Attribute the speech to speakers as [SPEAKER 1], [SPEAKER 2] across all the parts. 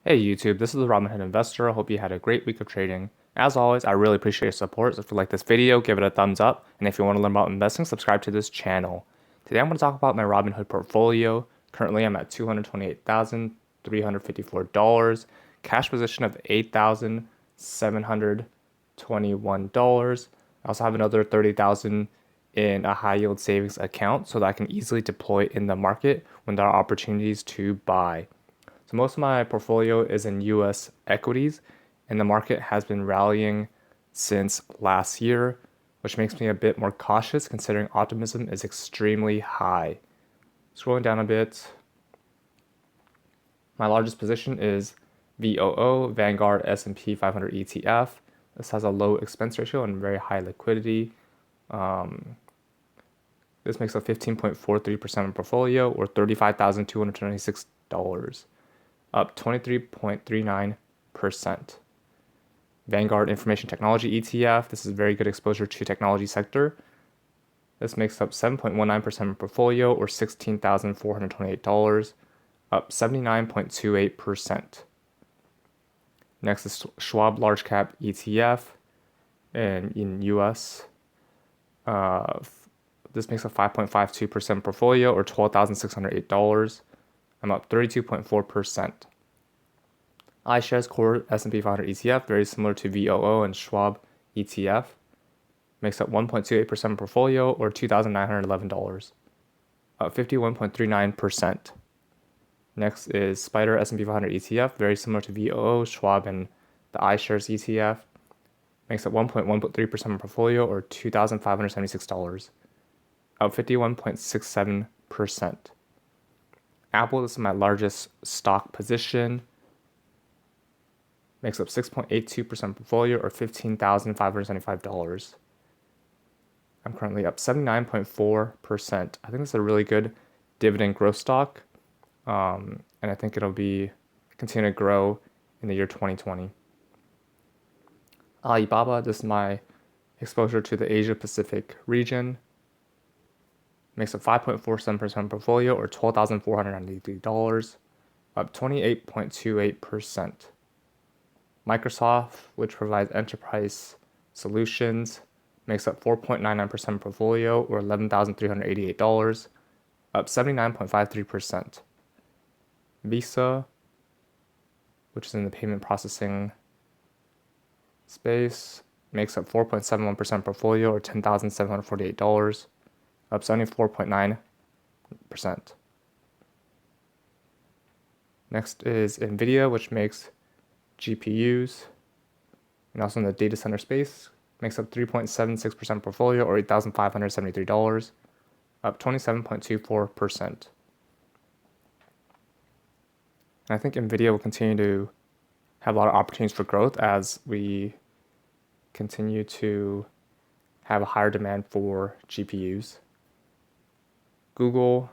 [SPEAKER 1] Hey YouTube, this is the Robinhood Investor. I hope you had a great week of trading. As always, I really appreciate your support. So if you like this video, give it a thumbs up. And if you want to learn about investing, subscribe to this channel. Today I'm going to talk about my Robinhood portfolio. Currently I'm at $228,354. Cash position of $8,721. I also have another $30,000 in a high yield savings account so that I can easily deploy in the market when there are opportunities to buy. So most of my portfolio is in US equities, and the market has been rallying since last year, which makes me a bit more cautious considering optimism is extremely high. Scrolling down a bit, my largest position is VOO, Vanguard S&P 500 ETF. This has a low expense ratio and very high liquidity. This makes up 15.43% of portfolio or $35,226, up 23.39%. Vanguard Information Technology ETF. This is very good exposure to technology sector. This makes up 7.19% of portfolio or $16,428, up 79.28%. Next is Schwab Large Cap ETF and in US. This makes up 5.52% portfolio or $12,608. I'm up 32.4%. iShares Core S&P 500 ETF, very similar to VOO and Schwab ETF, makes up 1.28% portfolio or $2,911, up 51.39%. Next is Spider S&P 500 ETF, very similar to VOO, Schwab, and the iShares ETF, makes up 1.13% portfolio or $2,576, up 51.67%. Apple, this is my largest stock position, makes up 6.82% portfolio or $15,575. I'm currently up 79.4%. I think this is a really good dividend growth stock, and I think it'll be continue to grow in the year 2020. Alibaba, this is my exposure to the Asia Pacific region, makes up 5.47% portfolio or $12,493, up 28.28%. Microsoft, which provides enterprise solutions, makes up 4.99% portfolio or $11,388, up 79.53%. Visa, which is in the payment processing space, makes up 4.71% portfolio or $10,748, up 74.9%. Next is Nvidia, which makes GPUs and also in the data center space, makes up 3.76% portfolio or $8,573, up 27.24%. I think Nvidia will continue to have a lot of opportunities for growth as we continue to have a higher demand for GPUs. Google,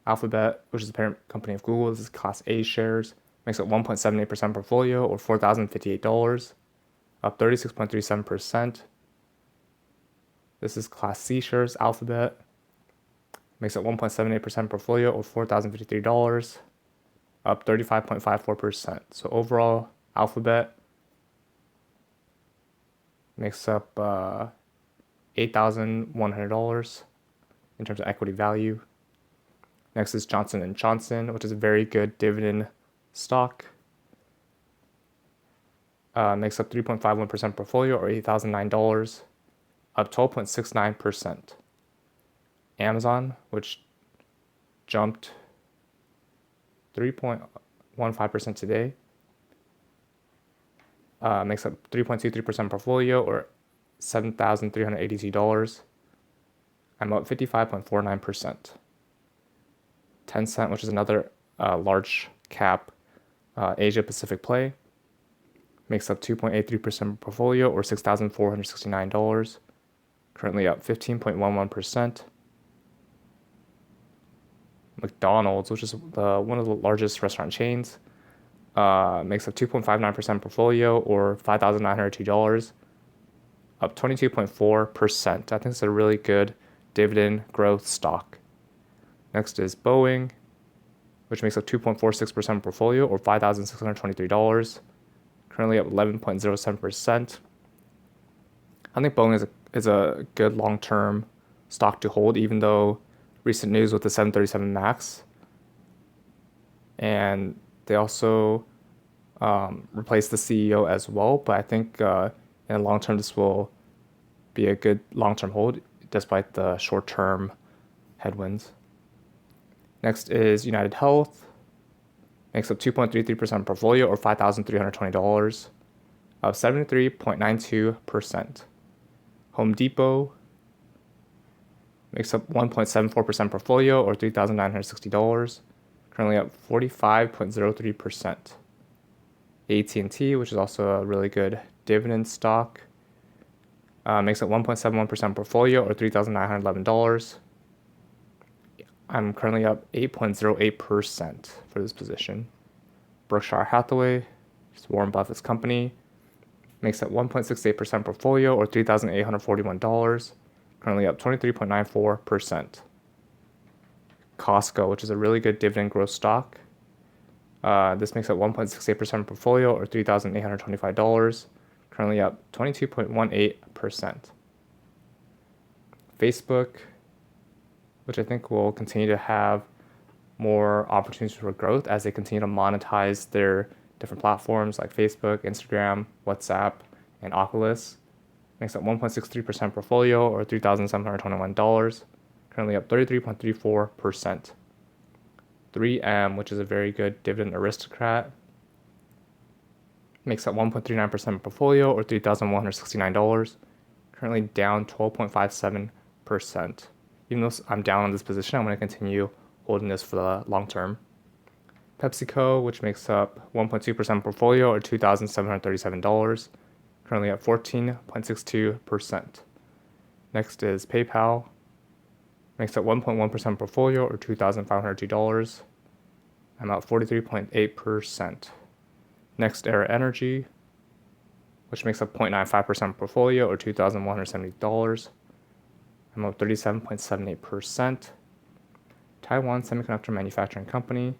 [SPEAKER 1] Alphabet, which is the parent company of Google, this is Class A shares, makes up 1.78% portfolio or $4,058, up 36.37%. This is Class C shares, Alphabet, makes up 1.78% portfolio or $4,053, up 35.54%. So overall, Alphabet makes up $8,100 in terms of equity value. Next is Johnson & Johnson, which is a very good dividend stock. Makes up 3.51% portfolio or $8,009, up 12.69%. Amazon, which jumped 3.15% today, makes up 3.23% portfolio or $7,382. I'm up 55.49%. Tencent, which is another large cap Asia Pacific play, makes up 2.83% portfolio or $6,469, currently up 15.11%. McDonald's, which is one of the largest restaurant chains, makes up 2.59% portfolio or $5,902, up 22.4%. I think it's a really good dividend growth stock. Next is Boeing, which makes up 2.46% portfolio or $5,623. Currently up 11.07%. I think Boeing is a good long-term stock to hold, even though recent news with the 737 MAX. And they also replaced the CEO as well. But I think in the long term, this will be a good long-term hold despite the short-term headwinds. Next is United Health. Makes up 2.33% portfolio or $5,320, up 73.92%. Home Depot makes up 1.74% portfolio or $3,960, currently up 45.03%. AT&T, which is also a really good dividend stock, makes up 1.71% portfolio or $3,911. I'm currently up 8.08% for this position. Berkshire Hathaway, which is Warren Buffett's company, makes up 1.68% portfolio or $3,841, currently up 23.94%. Costco, which is a really good dividend growth stock. This makes up 1.68% portfolio or $3,825, currently up 22.18%. Facebook, which I think will continue to have more opportunities for growth as they continue to monetize their different platforms like Facebook, Instagram, WhatsApp, and Oculus. Makes up 1.63% portfolio or $3,721, currently up 33.34%. 3M, which is a very good dividend aristocrat, makes up 1.39% portfolio or $3,169, currently down 12.57%. Even though I'm down on this position, I'm going to continue holding this for the long term. PepsiCo, which makes up 1.2% portfolio or $2,737, currently at 14.62%. Next is PayPal, makes up 1.1% portfolio or $2,502. I'm at 43.8%. Next, Era Energy, which makes up 0.95% portfolio or $2,170. I'm up 37.78%. Taiwan Semiconductor Manufacturing Company,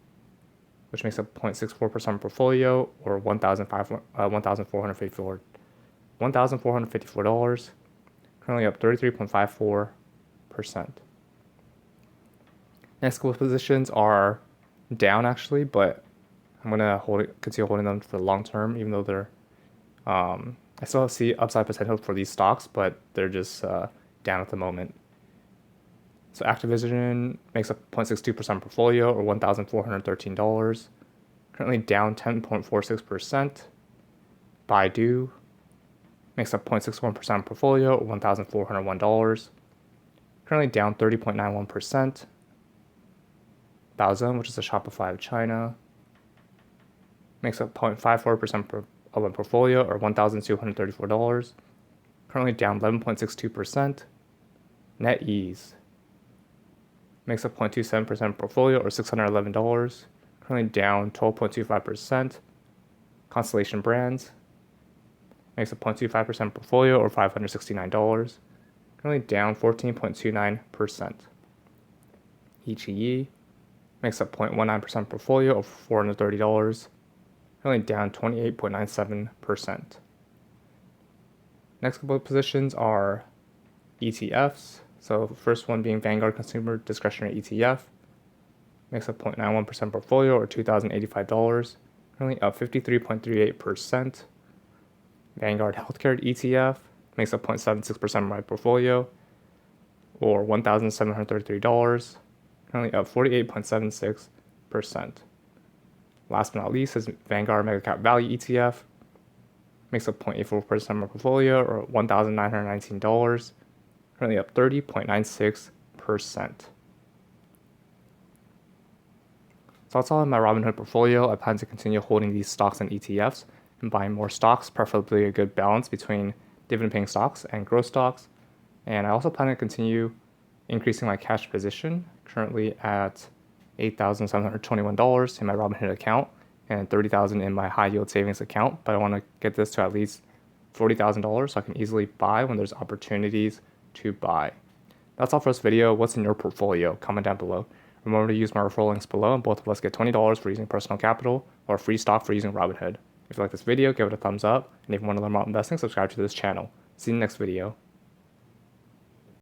[SPEAKER 1] which makes up 0.64% portfolio or $1,454, currently up 33.54%. Next couple of positions are down actually, but I'm gonna continue holding them for the long term, even though they're I still see upside potential for these stocks, but they're just down at the moment. So Activision makes up 0.62% portfolio or $1,413, currently down 10.46%. Baidu makes up 0.61% portfolio or $1,401, currently down 30.91%. Baozun, which is a Shopify of China, makes up 0.54% of a portfolio or $1,234, currently down 11.62%. NetEase makes up 0.27% portfolio or $611, currently down 12.25%. Constellation Brands makes up 0.25% portfolio or $569, currently down 14.29%. iQIYI makes up 0.19% portfolio of $430, currently down 28.97%. Next couple of positions are ETFs. So the first one being Vanguard Consumer Discretionary ETF, makes up 0.91% portfolio or $2,085, currently up 53.38%. Vanguard Healthcare ETF makes up 0.76% of my portfolio or $1,733, currently up 48.76%. Last but not least is Vanguard Mega Cap Value ETF, makes up 0.84% of my portfolio or $1,919, currently up 30.96%. So that's all in my Robinhood portfolio. I plan to continue holding these stocks and ETFs and buying more stocks, preferably a good balance between dividend-paying stocks and growth stocks. And I also plan to continue increasing my cash position, currently at $8,721 in my Robinhood account and $30,000 in my high yield savings account. But I want to get this to at least $40,000 so I can easily buy when there's opportunities to buy. That's all for this video. What's in your portfolio? Comment down below. Remember to use my referral links below, and both of us get $20 for using personal capital or free stock for using Robinhood. If you like this video, give it a thumbs up, and if you want to learn about investing, subscribe to this channel. See you in the next video.